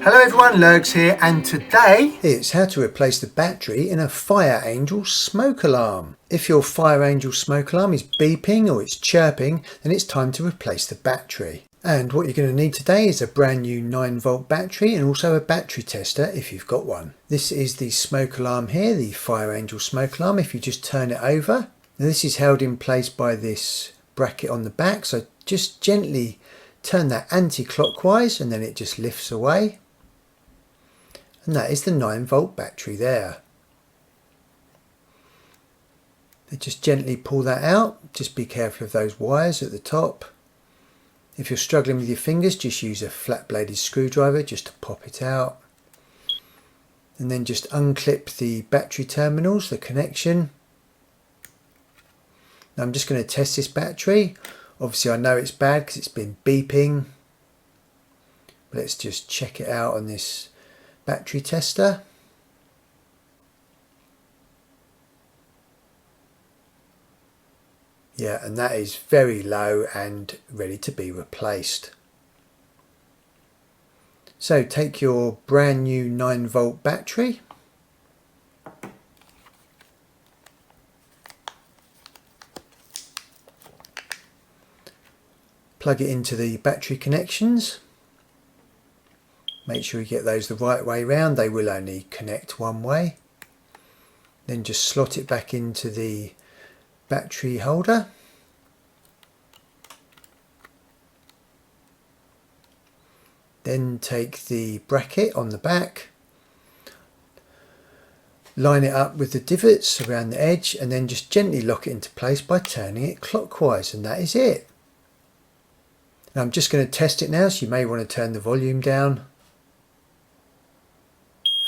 Hello everyone, Lurgs here, and today it's how to replace the battery in a FireAngel Smoke Alarm. If your FireAngel Smoke Alarm is beeping or it's chirping, then it's time to replace the battery. And what you're going to need today is a brand new 9-volt battery and also a battery tester if you've got one. This is the smoke alarm here, the FireAngel Smoke Alarm. If you just turn it over, now this is held in place by this bracket on the back, so just gently turn that anti-clockwise and then it just lifts away. And that is the 9-volt battery there. Then just gently pull that out. Just be careful of those wires at the top. If you're struggling with your fingers, just use a flat bladed screwdriver just to pop it out. And then just unclip the battery terminals, the connection. Now I'm just going to test this battery. Obviously I know it's bad because it's been beeping. But let's just check it out on this battery tester. Yeah, and that is very low and ready to be replaced. So take your brand new 9-volt battery, plug it into the battery connections. Make sure you get those the right way round, they will only connect one way. Then just slot it back into the battery holder. Then take the bracket on the back, line it up with the divots around the edge and then just gently lock it into place by turning it clockwise, and that is it. Now I'm just going to test it now, so you may want to turn the volume down.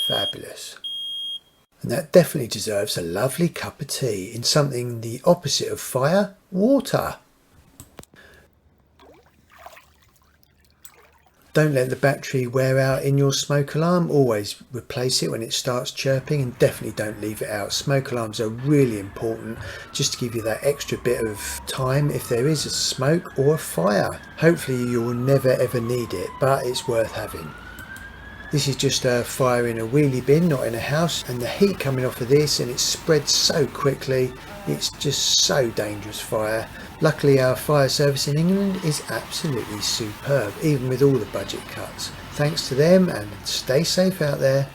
Fabulous. And that definitely deserves a lovely cup of tea in something the opposite of fire, water. Don't let the battery wear out in your smoke alarm. Always replace it when it starts chirping, and definitely don't leave it out. Smoke alarms are really important just to give you that extra bit of time if there is a smoke or a fire. Hopefully you will never ever need it, but it's worth having. This is just a fire in a wheelie bin, not in a house, and the heat coming off of this, and it spreads so quickly. It's just so dangerous fire. Luckily our fire service in England is absolutely superb, even with all the budget cuts. Thanks to them, and stay safe out there.